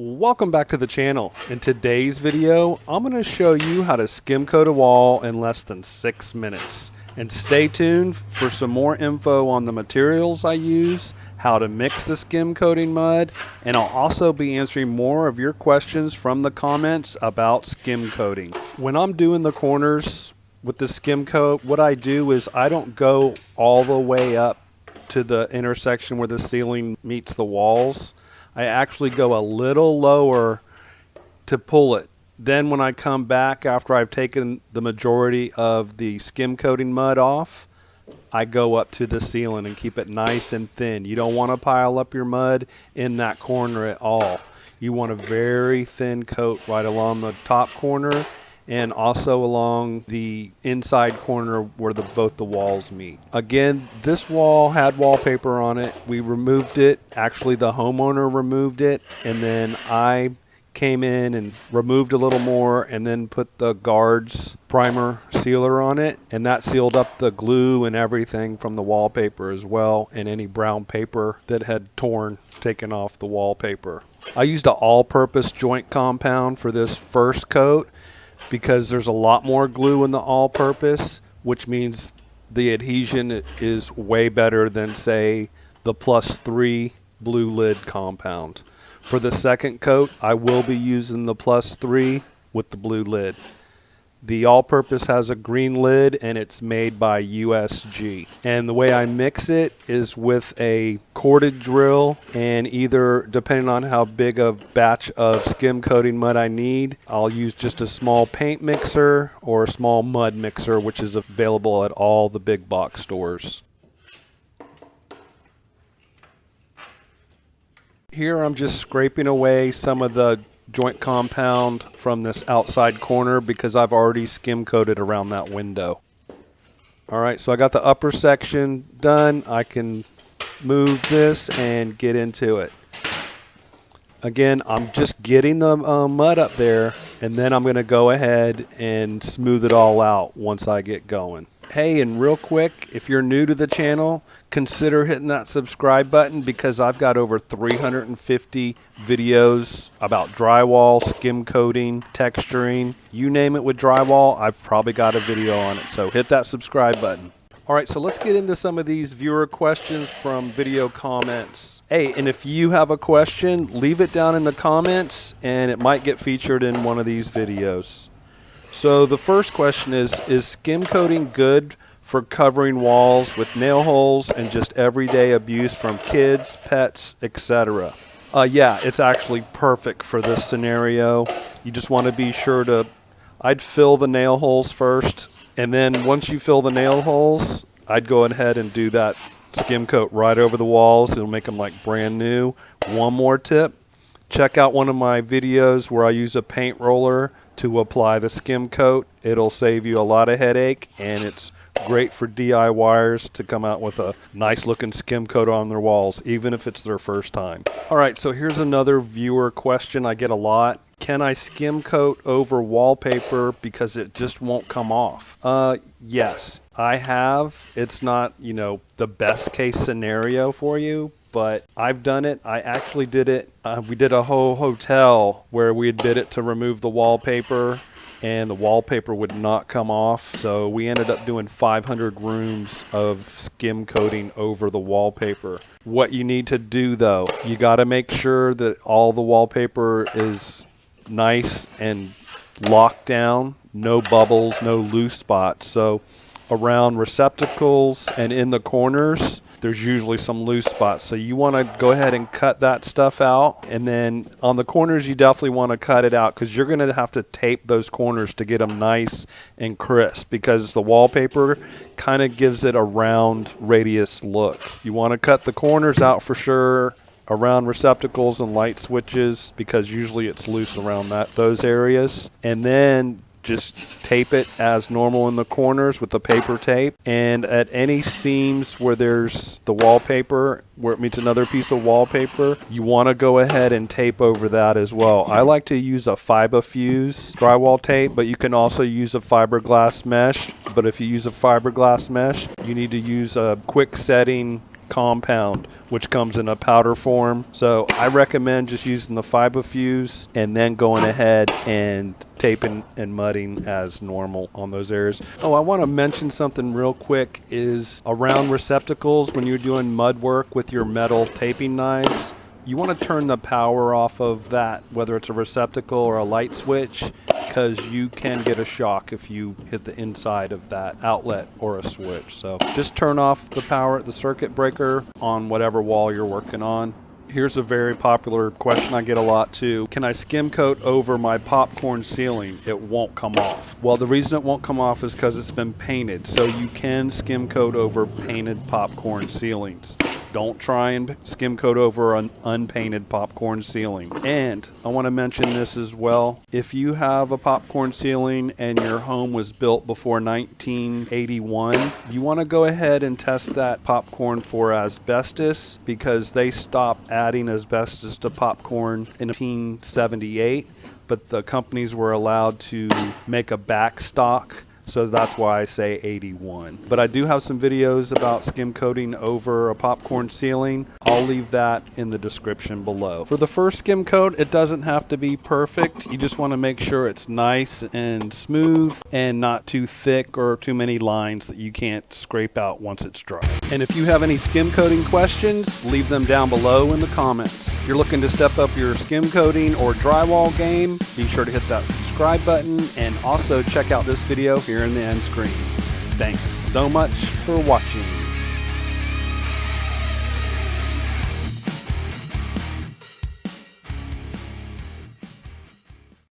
Welcome back to the channel. In today's video, I'm going to show you how to skim coat a wall in less than 6 minutes. And stay tuned for some more info on the materials I use, how to mix the skim coating mud, and I'll also be answering more of your questions from the comments about skim coating. When I'm doing the corners with the skim coat, what I do is I don't go all the way up to the intersection where the ceiling meets the walls. I actually go a little lower to pull it. Then when I come back after I've taken the majority of the skim coating mud off, I go up to the ceiling and keep it nice and thin. You don't want to pile up your mud in that corner at all. You want a very thin coat right along the top corner and also along the inside corner where both the walls meet. Again, this wall had wallpaper on it. We removed it. Actually, the homeowner removed it, and then I came in and removed a little more and then put the guards primer sealer on it, and that sealed up the glue and everything from the wallpaper as well, and any brown paper that had taken off the wallpaper. I used an all-purpose joint compound for this first coat because there's a lot more glue in the all-purpose, which means the adhesion is way better than, say, the +3 blue lid compound. For the second coat, I will be using the +3 with the blue lid. The all-purpose has a green lid and it's made by USG. And the way I mix it is with a corded drill, and either, depending on how big a batch of skim coating mud I need, I'll use just a small paint mixer or a small mud mixer, which is available at all the big box stores. Here I'm just scraping away some of the joint compound from this outside corner because I've already skim coated around that window. Alright, so I got the upper section done. I can move this and get into it. Again, I'm just getting the mud up there, and then I'm going to go ahead and smooth it all out once I get going. Hey, and real quick, if you're new to the channel, consider hitting that subscribe button because I've got over 350 videos about drywall, skim coating, texturing. You name it with drywall, I've probably got a video on it. So hit that subscribe button. All right, so let's get into some of these viewer questions from video comments. Hey, and if you have a question, leave it down in the comments and it might get featured in one of these videos. So the first question is skim coating good for covering walls with nail holes and just everyday abuse from kids, pets, etc.? Yeah, it's actually perfect for this scenario. You just want to be sure to, I'd fill the nail holes first, and then once you fill the nail holes, I'd go ahead and do that skim coat right over the walls. It'll make them like brand new. One more tip, check out one of my videos where I use a paint roller to apply the skim coat. It'll save you a lot of headache, and it's great for DIYers to come out with a nice looking skim coat on their walls, even if it's their first time. Alright, so here's another viewer question I get a lot. Can I skim coat over wallpaper because it just won't come off? Yes, I have. It's not, the best case scenario for you, but I've done it. I actually did it. We did a whole hotel where we did it to remove the wallpaper, and the wallpaper would not come off. So we ended up doing 500 rooms of skim coating over the wallpaper. What you need to do though, you got to make sure that all the wallpaper is nice and locked down, no bubbles, no loose spots. So around receptacles and in the corners, there's usually some loose spots. So you want to go ahead and cut that stuff out. And then on the corners, you definitely want to cut it out because you're going to have to tape those corners to get them nice and crisp because the wallpaper kind of gives it a round radius look. You want to cut the corners out for sure around receptacles and light switches because usually it's loose around those areas. And then just tape it as normal in the corners with the paper tape, and at any seams where there's the wallpaper, where it meets another piece of wallpaper, you want to go ahead and tape over that as well. I like to use a FiberFuse drywall tape, but you can also use a fiberglass mesh. But if you use a fiberglass mesh, you need to use a quick setting compound, which comes in a powder form. So I recommend just using the fiberfuse and then going ahead and taping and mudding as normal on those areas. Oh, I want to mention something real quick is around receptacles when you're doing mud work with your metal taping knives. You want to turn the power off of that, whether it's a receptacle or a light switch, because you can get a shock if you hit the inside of that outlet or a switch. So just turn off the power at the circuit breaker on whatever wall you're working on. Here's a very popular question I get a lot too. Can I skim coat over my popcorn ceiling? It won't come off. Well, the reason it won't come off is because it's been painted. So you can skim coat over painted popcorn ceilings. Don't try and skim coat over an unpainted popcorn ceiling. And I want to mention this as well. If you have a popcorn ceiling and your home was built before 1981, you want to go ahead and test that popcorn for asbestos, because they stopped adding asbestos to popcorn in 1978, but the companies were allowed to make a back stock. So that's why I say 81. But I do have some videos about skim coating over a popcorn ceiling. I'll leave that in the description below. For the first skim coat, it doesn't have to be perfect. You just want to make sure it's nice and smooth and not too thick or too many lines that you can't scrape out once it's dry. And if you have any skim coating questions, leave them down below in the comments. If you're looking to step up your skim coating or drywall game, be sure to hit that subscribe button and also check out this video here in the end screen. Thanks so much for watching.